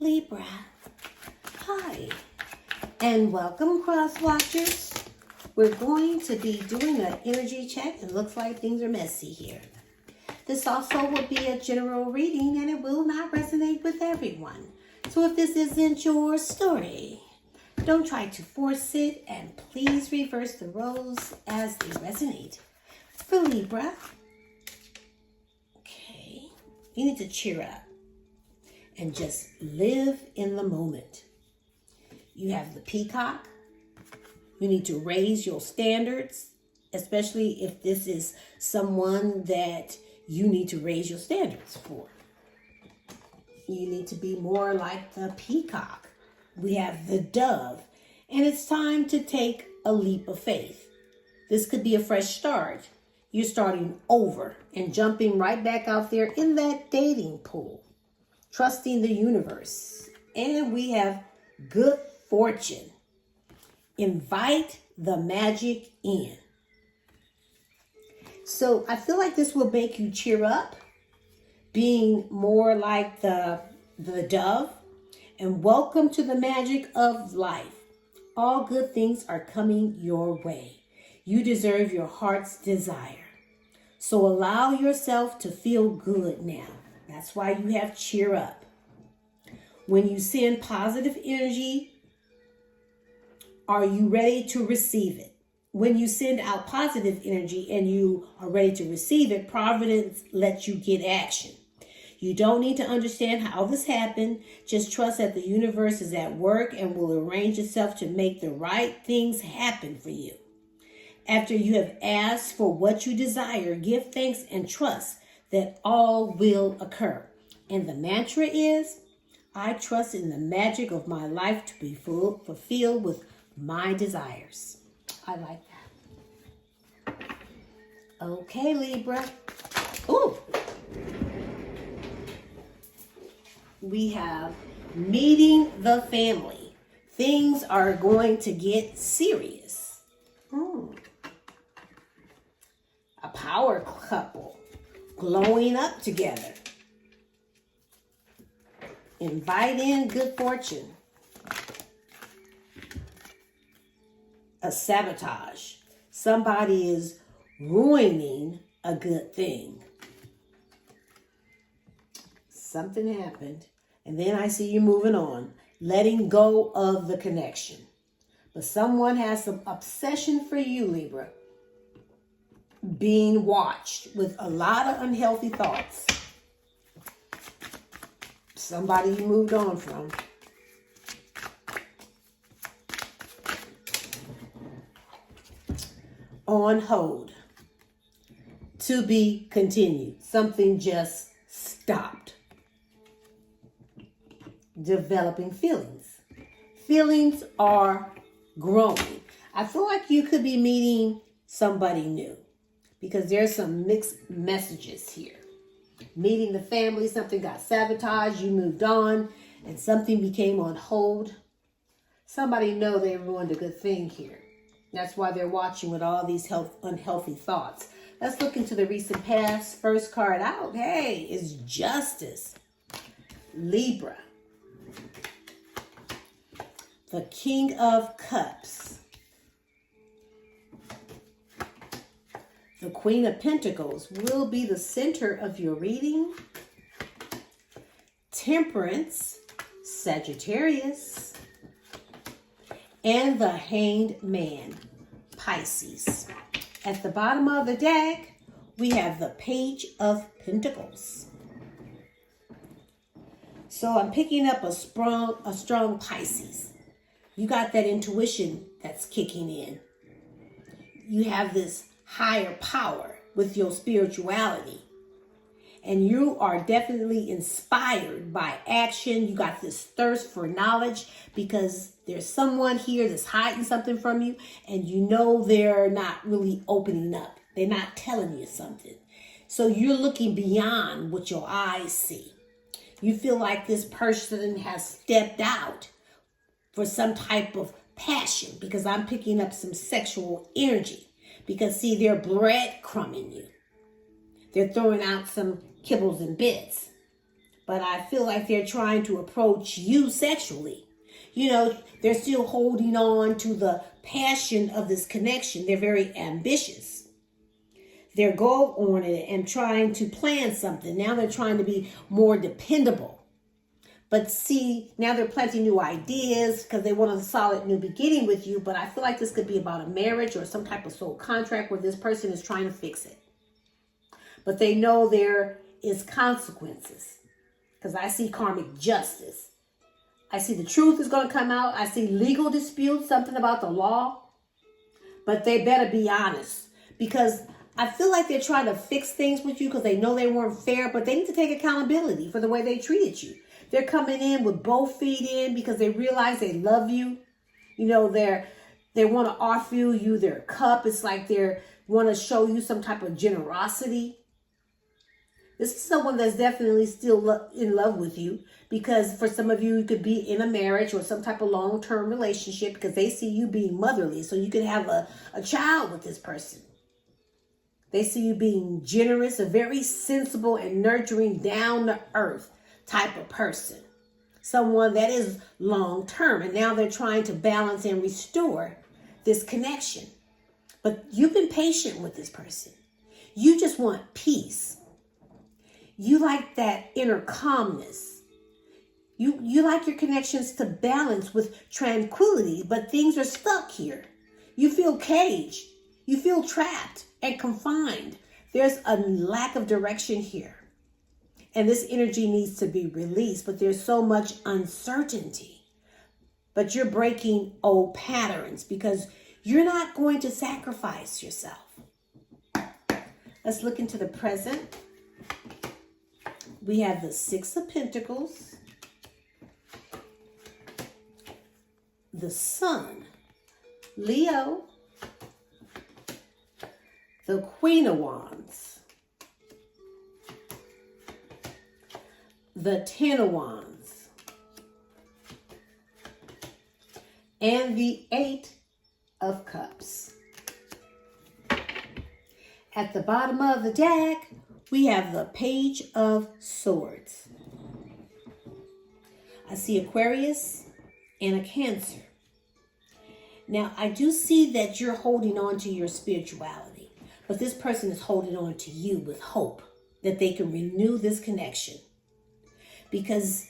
Libra. Hi, and welcome, cross watchers. We're going to be doing an energy check. It looks like things are messy here. This also will be a general reading and it will not resonate with everyone. So if this isn't your story, don't try to force it and please reverse the roles as they resonate. For Libra, okay, you need to cheer up and just live in the moment. You have the peacock. You need to raise your standards, especially if this is someone that you need to raise your standards for. You need to be more like the peacock. We have the dove, and it's time to take a leap of faith. This could be a fresh start. You're starting over and jumping right back out there in that dating pool, trusting the universe. And we have good fortune. Invite the magic in. So I feel like this will make you cheer up, being more like the dove. And welcome to the magic of life. All good things are coming your way. You deserve your heart's desire. So allow yourself to feel good now. That's why you have cheer up. When you send positive energy, are you ready to receive it? When you send out positive energy and you are ready to receive it, Providence lets you get action. You don't need to understand how this happened. Just trust that the universe is at work and will arrange itself to make the right things happen for you. After you have asked for what you desire, give thanks and trust that all will occur. And the mantra is, I trust in the magic of my life to be fulfilled with my desires. I like that. Okay, Libra. Ooh. We have meeting the family. Things are going to get serious. A power couple glowing up together. Invite in good fortune. A sabotage. Somebody is ruining a good thing. Something happened, and then I see you moving on, letting go of the connection. But someone has some obsession for you, Libra. Being watched with a lot of unhealthy thoughts. Somebody you moved on from. On hold. To be continued. Something just stopped. Developing feelings. Feelings are growing. I feel like you could be meeting somebody new because there's some mixed messages here. Meeting the family, something got sabotaged, you moved on, and something became on hold. Somebody know they ruined a good thing here. That's why they're watching with all these unhealthy thoughts. Let's look into the recent past. First card out, hey, is Justice. Libra. The King of Cups. The Queen of Pentacles will be the center of your reading. Temperance, Sagittarius. And the Hanged Man, Pisces. At the bottom of the deck, we have the Page of Pentacles. So I'm picking up a strong Pisces. You got that intuition that's kicking in. You have this higher power with your spirituality. And you are definitely inspired by action. You got this thirst for knowledge because there's someone here that's hiding something from you and you know they're not really opening up. They're not telling you something. So you're looking beyond what your eyes see. You feel like this person has stepped out for some type of passion because I'm picking up some sexual energy. Because see, they're breadcrumbing you. They're throwing out some kibbles and bits. but I feel like they're trying to approach you sexually. You know, they're still holding on to the passion of this connection. They're very ambitious. They're goal-oriented and trying to plan something. Now they're trying to be more dependable. But see, now they're planting new ideas because they want a solid new beginning with you. But I feel like this could be about a marriage or some type of soul contract where this person is trying to fix it. But they know there is consequences because I see karmic justice. I see the truth is going to come out. I see legal disputes, something about the law. But they better be honest because I feel like they're trying to fix things with you because they know they weren't fair, but they need to take accountability for the way they treated you. They're coming in with both feet in because they realize they love you. You know, they want to offer you their cup. It's like they want to show you some type of generosity. This is someone that's definitely still in love with you because for some of you, you could be in a marriage or some type of long-term relationship because they see you being motherly. So you could have a child with this person. They see you being generous, a very sensible and nurturing, down-to-earth type of person. Someone that is long-term. And now they're trying to balance and restore this connection. But you've been patient with this person. You just want peace. You like that inner calmness. You like your connections to balance with tranquility, but things are stuck here. You feel caged. You feel trapped and confined. There's a lack of direction here. And this energy needs to be released, but there's so much uncertainty. But you're breaking old patterns because you're not going to sacrifice yourself. Let's look into the present. We have the Six of Pentacles, the Sun, Leo, the Queen of Wands, the Ten of Wands, and the Eight of Cups. At the bottom of the deck, we have the Page of Swords. I see Aquarius and a Cancer. Now, I do see that you're holding on to your spirituality, but this person is holding on to you with hope that they can renew this connection because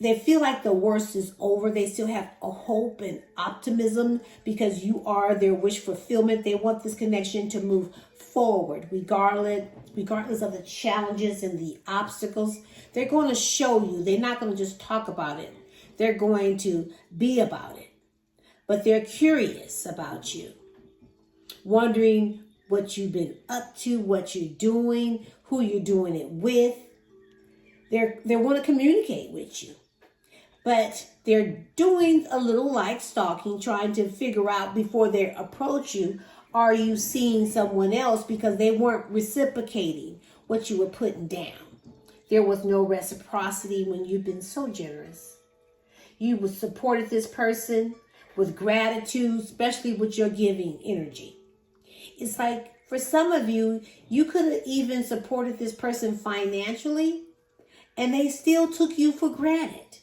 they feel like the worst is over. They still have a hope and optimism because you are their wish fulfillment. They want this connection to move forward, regardless of the challenges and the obstacles. They're going to show you. They're not going to just talk about it. They're going to be about it. But they're curious about you, wondering what you've been up to, what you're doing, who you're doing it with. They want to communicate with you. But they're doing a little like stalking, trying to figure out before they approach you, are you seeing someone else because they weren't reciprocating what you were putting down. There was no reciprocity when you've been so generous. You supported this person with gratitude, especially with your giving energy. It's like for some of you, you could have even supported this person financially and they still took you for granted.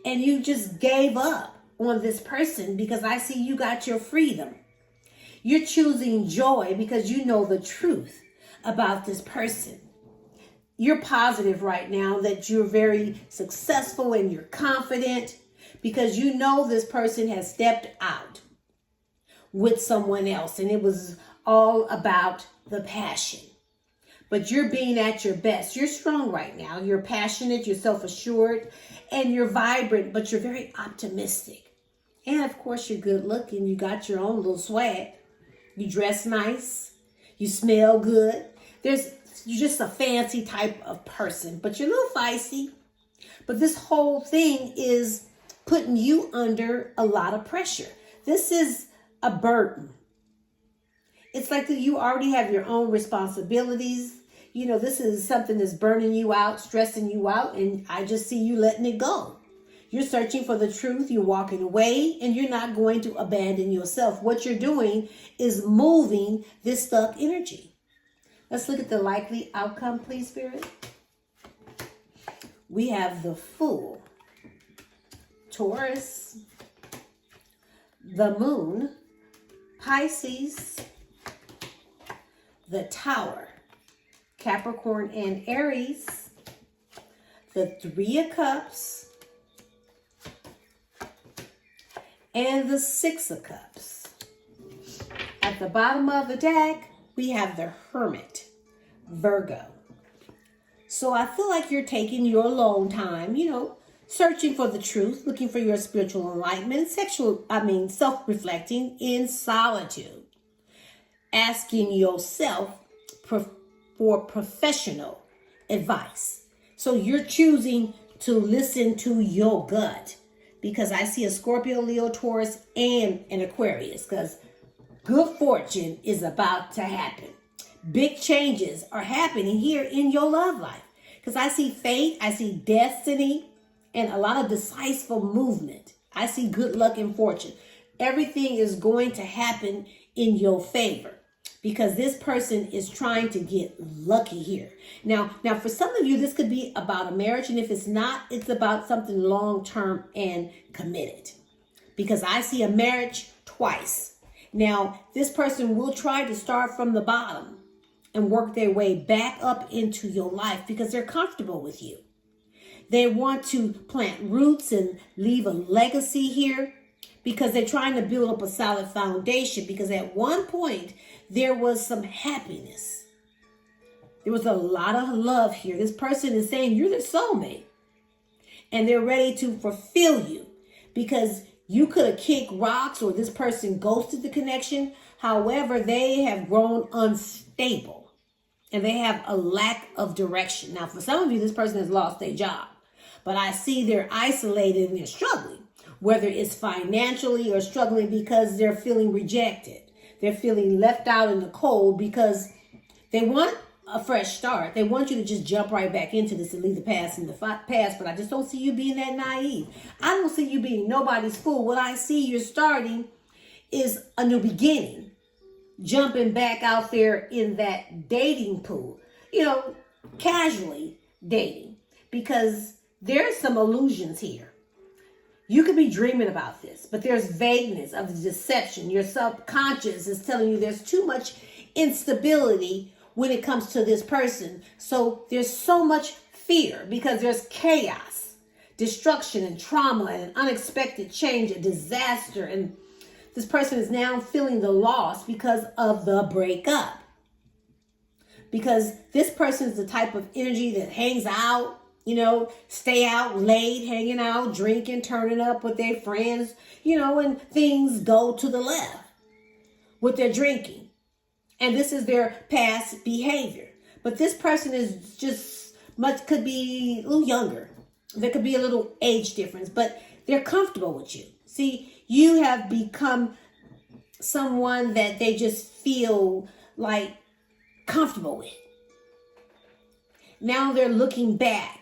And you just gave up on this person because I see you got your freedom. You're choosing joy because you know the truth about this person. You're positive right now that you're very successful and you're confident because you know this person has stepped out with someone else and it was all about the passion. But you're being at your best. You're strong right now. You're passionate, you're self-assured, and you're vibrant, but you're very optimistic. And of course, you're good looking. You got your own little swag. You dress nice. You smell good. You're just a fancy type of person, but you're a little feisty. But this whole thing is putting you under a lot of pressure. This is a burden. It's like that you already have your own responsibilities. You know, this is something that's burning you out, stressing you out, and I just see you letting it go. You're searching for the truth, you're walking away, and you're not going to abandon yourself. What you're doing is moving this stuck energy. Let's look at the likely outcome, please, Spirit. we have the Fool, Taurus, the Moon, Pisces, the Tower, Capricorn and Aries, the Three of Cups, and the Six of Cups. At the bottom of the deck, we have the Hermit, Virgo. So I feel like you're taking your alone time, searching for the truth, looking for your spiritual enlightenment, self-reflecting in solitude, asking yourself for professional advice. So you're choosing to listen to your gut, because I see a Scorpio, Leo, Taurus, and an Aquarius, because good fortune is about to happen. Big changes are happening here in your love life, because I see fate, I see destiny, and a lot of decisive movement. I see good luck and fortune. Everything is going to happen in your favor, because this person is trying to get lucky here. Now, for some of you, this could be about a marriage, and if it's not, it's about something long-term and committed, because I see a marriage twice. Now, this person will try to start from the bottom and work their way back up into your life, because they're comfortable with you. They want to plant roots and leave a legacy here, because they're trying to build up a solid foundation, because at one point there was some happiness. There was a lot of love here. This person is saying you're their soulmate, and they're ready to fulfill you, because you could have kicked rocks or this person ghosted the connection. However, they have grown unstable and they have a lack of direction. Now, for some of you, this person has lost their job, but I see they're isolated and they're struggling, whether it's financially or struggling because they're feeling rejected. They're feeling left out in the cold, because they want a fresh start. They want you to just jump right back into this and leave the past in the past, but I just don't see you being that naive. I don't see you being nobody's fool. What I see you're starting is a new beginning, jumping back out there in that dating pool, casually dating, because there's some illusions here. You could be dreaming about this, but there's vagueness of the deception. Your subconscious is telling you there's too much instability when it comes to this person. So there's so much fear, because there's chaos, destruction, and trauma, and unexpected change, and disaster. And this person is now feeling the loss because of the breakup. Because this person is the type of energy that hangs out, stay out late, hanging out, drinking, turning up with their friends, and things go to the left with their drinking. And this is their past behavior. But this person is could be a little younger. There could be a little age difference, but they're comfortable with you. See, you have become someone that they just feel like comfortable with. Now they're looking back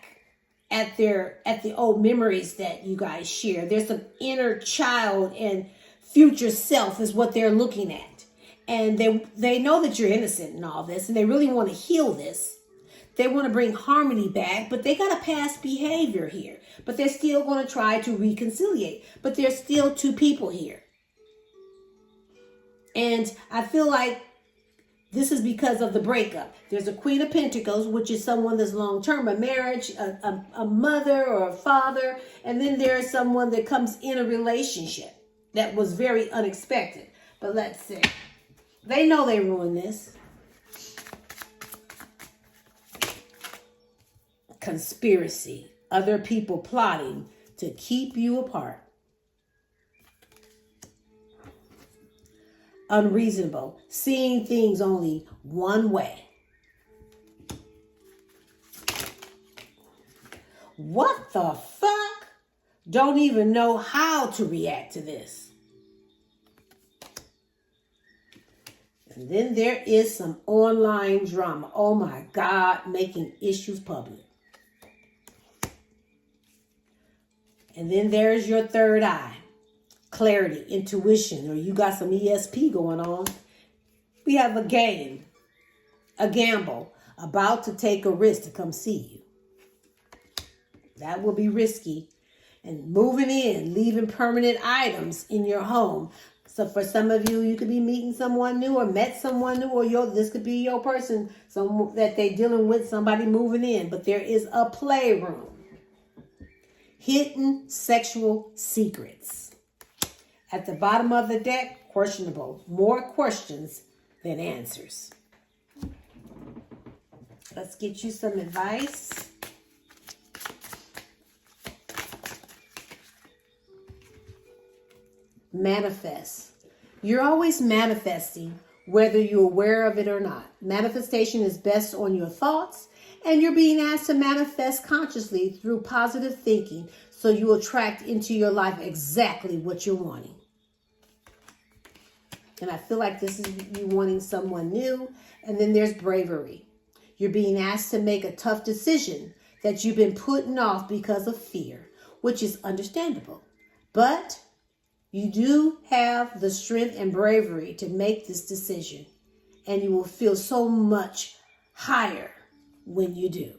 at the old memories that you guys share. There's some inner child and future self is what they're looking at. And they know that you're innocent in all this, and they really want to heal this. They want to bring harmony back, but they got a past behavior here. But they're still going to try to reconciliate. But there's still two people here. And I feel like this is because of the breakup. There's a Queen of Pentacles, which is someone that's long-term, a marriage, a mother or a father. And then there's someone that comes in a relationship that was very unexpected. But let's see. They know they ruined this. Conspiracy. Other people plotting to keep you apart. Unreasonable. Seeing things only one way. What the fuck? Don't even know how to react to this. And then there is some online drama. Oh my God, making issues public. And then there's your third eye. Clarity, intuition, or you got some ESP going on. We have a game, a gamble, about to take a risk to come see you. That will be risky. And moving in, leaving permanent items in your home. So for some of you, you could be meeting someone new or met someone new, or this could be your person, that they're dealing with, somebody moving in. But there is a playroom. Hidden sexual secrets. At the bottom of the deck, questionable. More questions than answers. Let's get you some advice. Manifest. You're always manifesting, whether you're aware of it or not. Manifestation is based on your thoughts, and you're being asked to manifest consciously through positive thinking, so you attract into your life exactly what you're wanting. And I feel like this is you wanting someone new. And then there's bravery. You're being asked to make a tough decision that you've been putting off because of fear, which is understandable. But you do have the strength and bravery to make this decision, and you will feel so much higher when you do.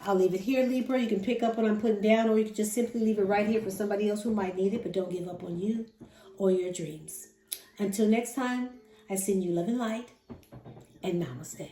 I'll leave it here, Libra. You can pick up what I'm putting down, or you can just simply leave it right here for somebody else who might need it, but don't give up on you or your dreams. Until next time, I send you love and light, and namaste.